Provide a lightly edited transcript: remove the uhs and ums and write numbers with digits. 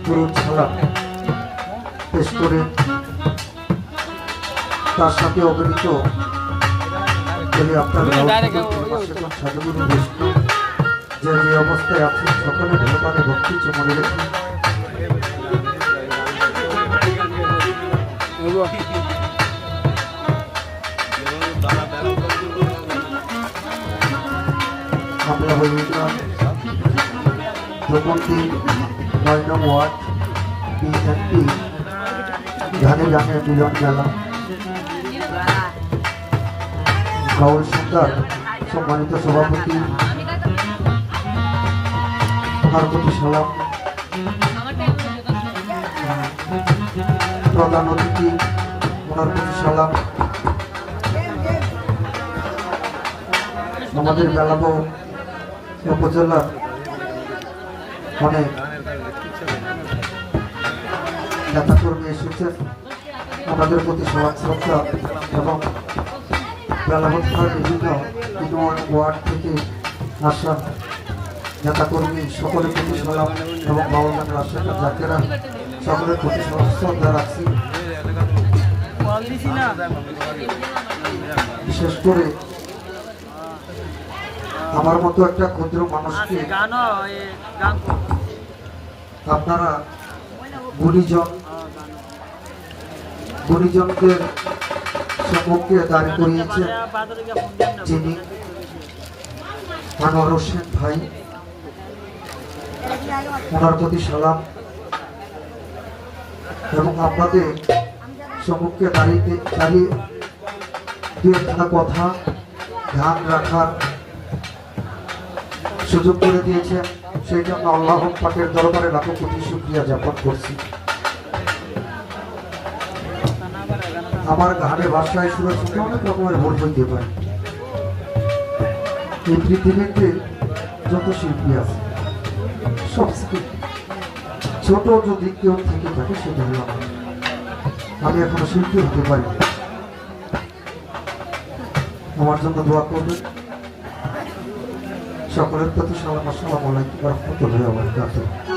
দুরূদ সালাম পেশ করে তার সাথে অগণিত যদি আপনার সাধুগুরু বৈষ্ণব যে যে অবস্থায় আছেন সকলে ভগবানের ভক্তি মনে রেখে আমরা হইলাম ভ্রমণটি ৯ নং ওয়ার্ড বিএনপি গানে গানে মিলন মেলা গাউল সরকার সম্মানিত সভাপতি ওনার প্রতি সালাম, প্রধান অতিথি ওনার প্রতি সালাম, আমাদের বেলাবো উপজেলার অনেক নেতাকর্মী এসেছেন, আমাদের প্রতি সবার শ্রদ্ধা এবং বেলাবো থানার বিভিন্ন ওয়ার্ড থেকে আসা নেতাকর্মী সকলের প্রতি সালাম এবং বাউলগান রাজশেখর জাকেরা সকলের প্রতি শ্রদ্ধা রাখছি। বিশেষ করে আমার মতো একটা ক্ষুদ্র মানুষকে আপনারা গুণীজনদের সম্মুখে দাঁড় করিয়েছেন, যিনি আনোয়ার হোসেন ভাই, ওনার প্রতি সালাম এবং আপনাদের সম্মুখে দাঁড়িয়ে দিয়ে থাকা কথা ধ্যান রাখার সুযোগ করে দিয়েছেন, সেই জন্য আল্লাহ পাকের দরবারে লাখো কোটি শুকরিয়া জ্ঞাপন করছি। আমার গানে ভাষায় সুরে শুনে অনেক রকমের ভুল হইতে পারে। এই পৃথিবীতে যত শিল্পী আছে সবচেয়ে ছোট যদি কেউ থেকে থাকে সেটা হলো আমি এখনো শিল্পী হতে পারি। আমার জন্য দোয়া করবেন। সকলের প্রতি সালাম, আসসালামু আলাইকুম ওয়া রাহমাতুল্লাহি ওয়া বারাকাতুহু।